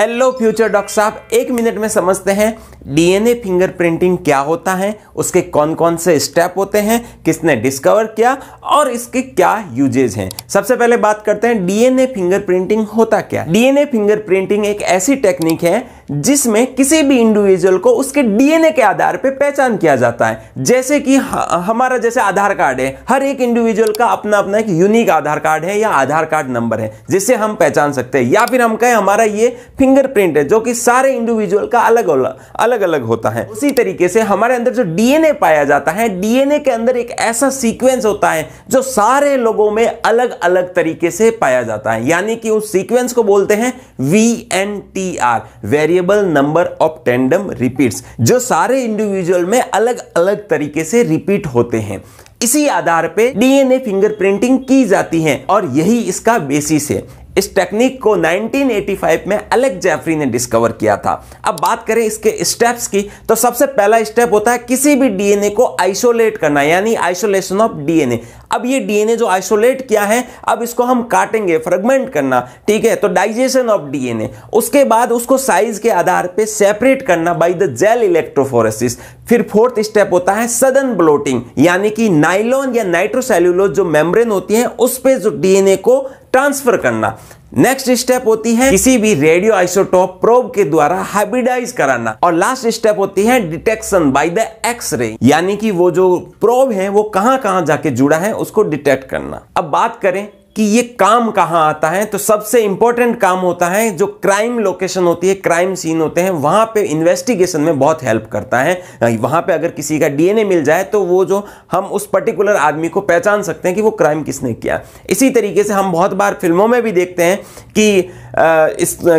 Hello future doctor साहब, एक minute में समझते हैं डीएनए फिंगरप्रिंटिंग क्या होता है, उसके कौन कौन से स्टेप होते हैं, किसने डिस्कवर किया और इसके क्या यूजेज हैं। सबसे पहले बात करते हैं डीएनए फिंगरप्रिंटिंग होता क्या। डीएनए फिंगरप्रिंटिंग एक ऐसी टेक्निक है जिसमें किसी भी इंडिविजुअल को उसके डीएनए के आधार पर पहचान किया जाता है। जैसे कि हमारा जैसे आधार कार्ड है, हर एक इंडिविजुअल का अपना अपना एक यूनिक आधार कार्ड है या आधार कार्ड नंबर है जिससे हम पहचान सकते हैं, या फिर हम कहें हमारा ये फिंगरप्रिंट है जो कि सारे इंडिविजुअल का अलग अलग होता है। उसी तरीके से हमारे अंदर जो डीएनए पाया जाता है, डीएनए के अंदर एक ऐसा सीक्वेंस होता है जो सारे लोगों में अलग अलग तरीके से पाया जाता है, यानी कि उस सीक्वेंस को बोलते हैं VNTR, variable number of tandem repeats, जो सारे इंडिविजुअल में अलग अलग तरीके से रिपीट होते हैं। इसी आधार पे डीएनए फिंगरप्रिंटिंग की जाती है और यही इसका बेसिस है। इस टेक्निक को 1985 में एलेक्स जेफरी ने डिस्कवर किया था। अब बात करें इसके स्टेप्स की, तो सबसे पहला स्टेप होता है किसी भी डीएनए को आइसोलेट करना, यानी आइसोलेशन ऑफ डीएनए। अब ये डीएनए जो आइसोलेट किया है, अब इसको हम काटेंगे, फ्रेगमेंट करना, ठीक है, तो डाइजेशन ऑफ डीएनए। उसके बाद उसको साइज के आधार पे सेपरेट करना बाय द जेल इलेक्ट्रोफोरेसिस। फिर फोर्थ स्टेप होता है सडन ब्लोटिंग, यानी कि नाइलॉन या नाइट्रोसेल्यूलोज जो मेम्ब्रेन होती है उस पे जो डीएनए को ट्रांसफर करना। नेक्स्ट स्टेप होती है किसी भी रेडियो आइसोटोप प्रोब के द्वारा हाइब्रिडाइज कराना। और लास्ट स्टेप होती है डिटेक्शन बाय द एक्सरे, यानी कि वो जो प्रोब है वो कहां कहां जाके जुड़ा है उसको डिटेक्ट करना। अब बात करें कि ये काम कहां आता है, तो सबसे इंपॉर्टेंट काम होता है जो क्राइम लोकेशन होती है, क्राइम सीन होते हैं, वहां पे इन्वेस्टिगेशन में बहुत हेल्प करता है। वहां पे अगर किसी का डीएनए मिल जाए तो वो जो हम उस पर्टिकुलर आदमी को पहचान सकते हैं कि वो क्राइम किसने किया। इसी तरीके से हम बहुत बार फिल्मों में भी देखते हैं कि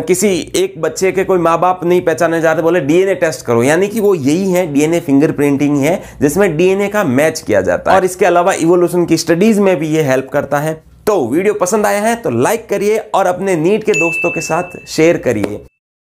किसी एक बच्चे के कोई माँ बाप नहीं पहचाने जाते, बोले डीएनए टेस्ट करो, यानी कि वो यही है, डीएनए फिंगरप्रिंटिंग है जिसमें डीएनए का मैच किया जाता है। और इसके अलावा इवोल्यूशन की स्टडीज में भी ये हेल्प करता है। तो वीडियो पसंद आया है तो लाइक करिए और अपने नीट के दोस्तों के साथ शेयर करिए।